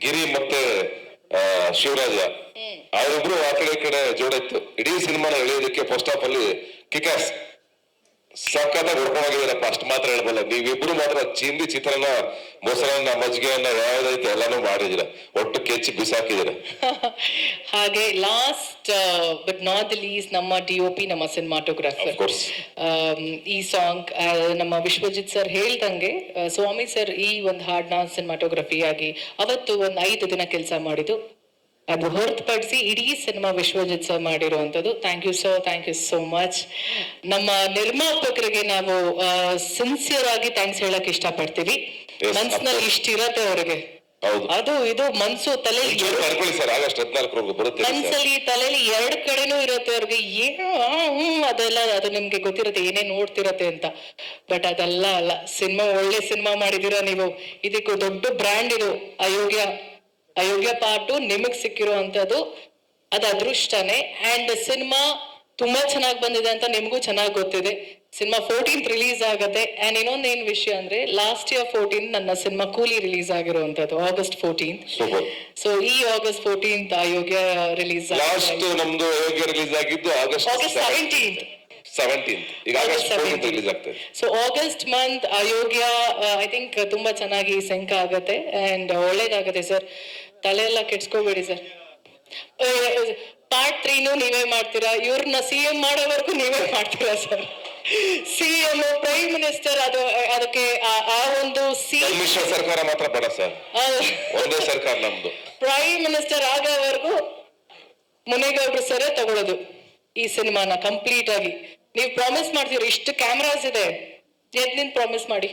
ಗಿರಿ ಮತ್ತೆ ಶಿವರಾಜ ಅವರಿಬ್ರು ಆ ಕಡೆ ಈ ಕಡೆ ಜೋಡಿತ್ತು. ಇಡೀ ಸಿನಿಮಾನ ಎಳೆಯೋದಕ್ಕೆ ಫಸ್ಟ್ ಆಫ್ ಅಲ್ಲಿ ಕಿಕಾಸ್ ಸಖತ್ತಾಗಿ ಹೊಡ್ಕೊಂಡೋಗಿದ್ದೀರಪ್ಪ, ಅಷ್ಟು ಮಾತ್ರ ಹೇಳ್ಬಲ್ಲ. ನೀವಿಬ್ರು ಮಾತ್ರ ಚಿಂದಿ ಚಿತ್ರನ, ಮೊಸರನ್ನ, ಮಜ್ಜಿಗೆಯನ್ನ ಯಾವ್ದೈತೆ ಎಲ್ಲಾನು ಮಾಡಿದಿರ, ಒಟ್ಟು ಕೆಚ್ಚಿ ಬಿಸಾಕಿದಿರ. ಹಾಗೆ last but not the least ನಮ್ಮ DOP, ನಮ್ಮ ಸಿನಿಮಾಟೋಗ್ರಾಫರ್. ಈ ಸಾಂಗ್ ನಮ್ಮ ವಿಶ್ವಜಿತ್ ಸರ್ ಹೇಳ್ದಂಗೆ ಸ್ವಾಮಿ ಸರ್ ಈ ಒಂದು ಹಾಡ್ನ ಸಿನಿಮಾಟೋಗ್ರಫಿ ಆಗಿ ಅವತ್ತು ಒಂದು 5 ದಿನ ಕೆಲಸ ಮಾಡಿದ್ದು. ಅದು ಹೊರತುಪಡಿಸಿ ಇಡೀ ಸಿನಿಮಾ ವಿಶ್ವಜಿತ್ ಸರ್ ಮಾಡಿರುವಂಥದ್ದು. Thank you sir, thank you so much. ನಮ್ಮ ನಿರ್ಮಾಪಕರಿಗೆ ನಾವು ಸಿನ್ಸಿಯರ್ ಆಗಿ ಥ್ಯಾಂಕ್ಸ್ ಹೇಳಕ್ ಇಷ್ಟಪಡ್ತೀವಿ. ಮನ್ಸಿನಲ್ಲಿ ಇಷ್ಟಿರತ್ತೆ ಅವ್ರಿಗೆ, ಅದು ಇದು ಮನ್ಸು ತಲೆಯಲ್ಲಿ ಮನ್ಸಲ್ಲಿ ತಲೆಯಲ್ಲಿ 2 ಕಡೆನೂ ಇರುತ್ತೆ ಅವ್ರಿಗೆ. ಏನೋ ಅದೆಲ್ಲ ಅದು ನಿಮ್ಗೆ ಗೊತ್ತಿರುತ್ತೆ ಏನೇನ್ ನೋಡ್ತಿರತ್ತೆ ಅಂತ. ಬಟ್ ಅದೆಲ್ಲ ಅಲ್ಲ, ಸಿನಿಮಾ ಒಳ್ಳೆ ಸಿನಿಮಾ ಮಾಡಿದೀರ ನೀವು. ಇದಕ್ಕೂ ದೊಡ್ಡ ಬ್ರ್ಯಾಂಡ್ ಇದು ಅಯೋಗ್ಯ ಪಾರ್ಟು ನಿಮಗ್ ಸಿಕ್ಕಿರುವಂತದ್ದು, ಅದು ಅದೃಷ್ಟನೇ. ಅಂಡ್ ಸಿನಿಮಾ ತುಂಬಾ ಚೆನ್ನಾಗಿ ಬಂದಿದೆ ಅಂತ ನಿಮ್ಗೂ ಚೆನ್ನಾಗಿ ಗೊತ್ತಿದೆ. ಸಿನಿಮಾ 14th ರಿಲೀಸ್ ಆಗತ್ತೆ. ಅಂಡ್ ಇನ್ನೊಂದೇನ್ ವಿಷಯ ಅಂದ್ರೆ ಲಾಸ್ಟ್ ಇಯರ್ 14 ನನ್ನ ಸಿನಿಮಾ ಕೂಲಿ ರಿಲೀಸ್ ಆಗಿರುವಂತದ್ದು, August 14th. ಸೊ ಈ August 14th ಅಯೋಗ್ಯ ರಿಲೀಸ್ ನಮ್ದು ಅಯೋಗ್ಯ ರಿಲೀಸ್ ಆಗಿದ್ದು August 17th. ಈಗ August 14th ರಿಲೀಸ್ ಆಗ್ತದೆ. So August month Ayogya I think ತುಂಬಾ ಚೆನ್ನಾಗಿ ಸಿಂಕ್ ಆಗತ್ತೆ ಅಂಡ್ ಒಳ್ಳೇದಾಗತ್ತೆ ಸರ್. ತಲೆ ಎಲ್ಲ ಕೆಡ್ಸ್ಕೋಬೇಡಿ ಸರ್. ಪಾರ್ಟ್ 3 ನೀವೇ ಮಾಡ್ತೀರಾ, ಇವ್ರನ್ನ CM ಮಾಡೋವರೆಗೂ ನೀವೇ ಮಾಡ್ತೀರಾ ಸರ್. CM ಪ್ರೈಮ್ ಮಿನಿಸ್ಟರ್ ಅದಕ್ಕೆ ಆ ಒಂದು ಸಮ್ಮಿಶ್ರ ಸರ್ಕಾರ ಮಾತ್ರ ಬೇಡ ಸರ್, ಒಂದೇ ಸರ್ಕಾರ ನಮ್ದು. ಪ್ರೈಮ್ ಮಿನಿಸ್ಟರ್ ಆಗೋವರೆಗೂ ಮುನೇಗೌಡರು ಸರೇ ತಗೊಳ್ಳೋದು ಈ ಸಿನಿಮಾನ ಕಂಪ್ಲೀಟ್ ಆಗಿ. ನೀವು ಪ್ರಾಮಿಸ್ ಮಾಡ್ತೀರಿ, ಇಷ್ಟು ಕ್ಯಾಮ್ರಾಸ್ ಇದೆ, ನಿಂತ ಪ್ರಾಮಿಸ್ ಮಾಡಿ.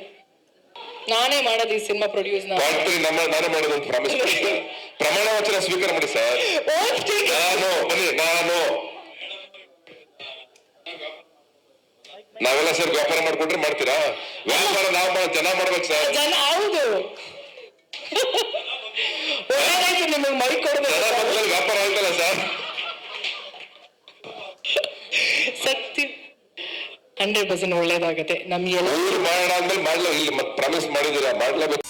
ನಾನೇ ಮಾಡೋದು ಈ ಸಿನಿಮಾ ಪ್ರೊಡ್ಯೂಸ್, ನಾನೇ ಮಾಡೋದು ಅಂತ ಪ್ರಾಮಿಸ್ ಪ್ರಮಾಣ ವಚನ ಸ್ವೀಕಾರ ಮಾಡಿ ಸರ್. ನಾನು ನಾವೆಲ್ಲ ಸರ್ ವ್ಯಾಪಾರ ಮಾಡ್ಕೊಂಡ್ರೆ ಮಾಡ್ತೀರಾ? ವ್ಯಾಪಾರ ನಾವು ಜನ ಮಾಡ್ಬೇಕು ಸರ್. ಜನ ಹೌದು, ಒಳ್ಳೇದಾಯ್ತು ನಿಮಗೆ ಮೈ ಕೊಡ್ಬೇಕು. ವ್ಯಾಪಾರ ಆಯ್ತಲ್ಲ ಸರ್, ಸತ್ಯ 100% ಒಳ್ಳೇದಾಗತ್ತೆ. ನಮ್ಗೆ ಮಾಡೋಣ ಅಂದ್ಮೇಲೆ ಮಾಡ್ಲೋ, ಇಲ್ಲಿ ಮತ್ತೆ ಪ್ರಾಮಿಸ್ ಮಾಡಿದೀರಾ ಮಾಡ್ಲೇಬೇಕು.